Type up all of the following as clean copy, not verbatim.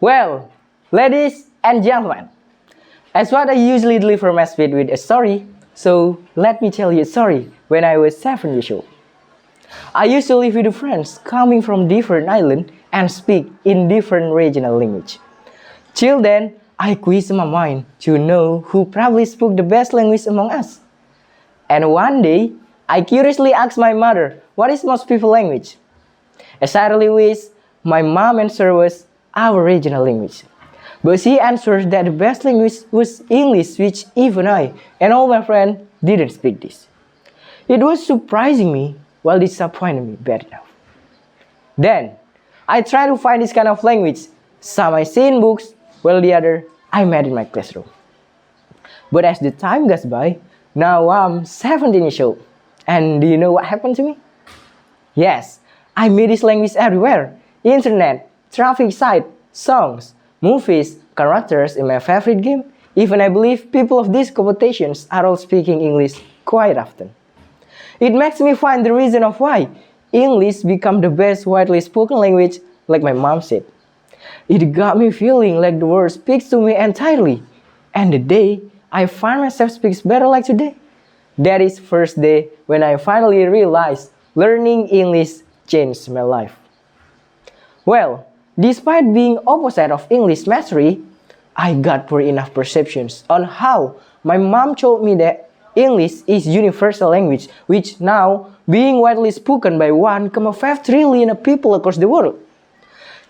Well, ladies and gentlemen, as what I usually deliver my speech with a story, so let me tell you a story when I was 7 years old. I used to live with friends coming from different islands and speak in different regional language. Till then, I quizzed my mind to know who probably spoke the best language among us. And one day, I curiously asked my mother, what is most people's language? As I really wish, my mom answered was our regional language. But she answered that the best language was English, which even I and all my friends didn't speak this. It was surprising me while disappointing me bad enough. Then, I tried to find this kind of language. Some I see in books, while the other I met in my classroom. But as the time goes by, now I'm 17 years old. And do you know what happened to me? Yes, I meet this language everywhere. Internet, traffic site, songs, movies, characters in my favorite game. Even I believe people of these competitions are all speaking English quite often. It makes me find the reason of why English become the best widely spoken language, like my mom said. It got me feeling like the world speaks to me entirely. And the day I find myself speaks better like today, that is first day when I finally realized learning English changed my life. Well, despite being opposite of English mastery, I got poor enough perceptions on how my mom told me that English is universal language, which now being widely spoken by 1.5 trillion people across the world.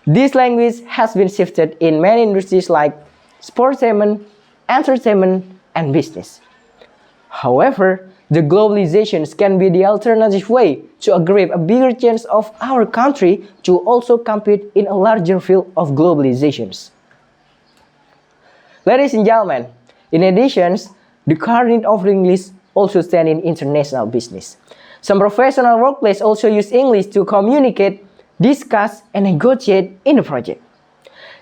This language has been shifted in many industries like sportainment, entertainment, and business. However, the globalizations can be the alternative way to grab a bigger chance of our country to also compete in a larger field of globalizations. Ladies and gentlemen, in addition, the current need of English also stands in international business. Some professional workplaces also use English to communicate, discuss, and negotiate in a project.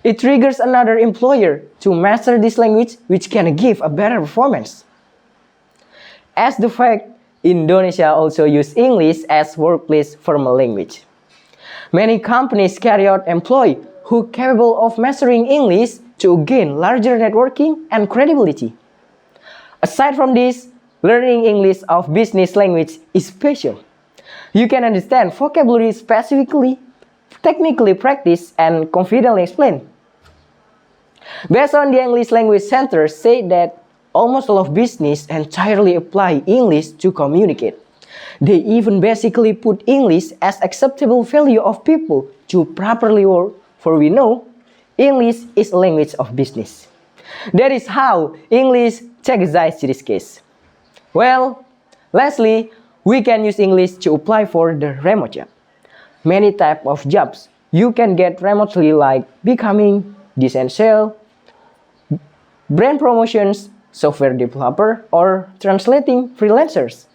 It triggers another employer to master this language, which can give a better performance. As the fact, Indonesia also uses English as workplace formal language. Many companies carry out employees who are capable of mastering English to gain larger networking and credibility. Aside from this, learning English of business language is special. You can understand vocabulary specifically, technically practice, and confidently explain. Based on the English Language Center say that almost all of business entirely apply English to communicate. They even basically put English as acceptable value of people to properly work, for we know English is a language of business. That is how English takes to this case. Well, lastly, we can use English to apply for the remote job. Many types of jobs you can get remotely, like becoming design sales, brand promotions, software developer, or translating freelancers.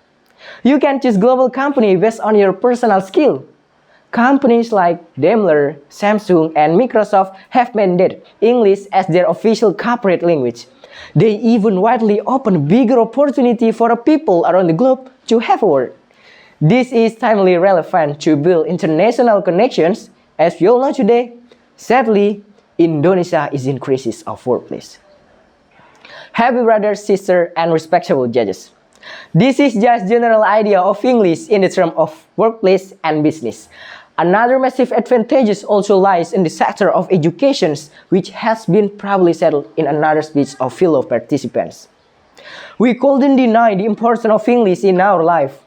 You can choose global company based on your personal skill. Companies like Daimler, Samsung, and Microsoft have mandated English as their official corporate language. They even widely open bigger opportunity for people around the globe to have a word. This is timely relevant to build international connections. As we all know today, sadly, Indonesia is in crisis of workplace. Happy brothers, sisters, and respectable judges. This is just general idea of English in the term of workplace and business. Another massive advantage also lies in the sector of education, which has been probably settled in another speech of fellow participants. We couldn't deny the importance of English in our life.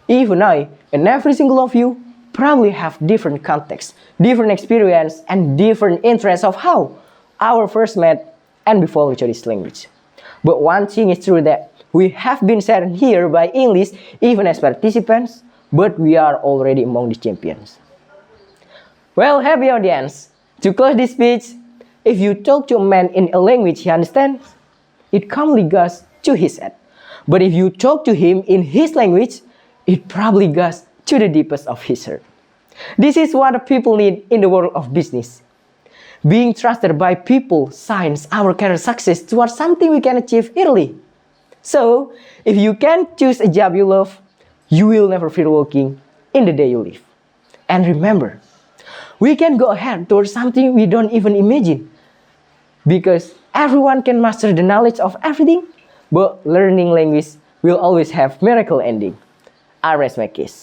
Even I and every single of you probably have different contexts, different experience, and different interests of how our first met and before we chose this language. But one thing is true, that we have been set here by English even as participants, but we are already among the champions. Well, happy audience, to close this speech, if you talk to a man in a language he understands, it calmly goes to his head. But if you talk to him in his language, it probably goes to the deepest of his heart. This is what people need in the world of business. Being trusted by people signs our career success towards something we can achieve early. So, if you can choose a job you love, you will never fear working in the day you live. And remember, we can go ahead towards something we don't even imagine. Because everyone can master the knowledge of everything, but learning language will always have miracle ending. I rest my case.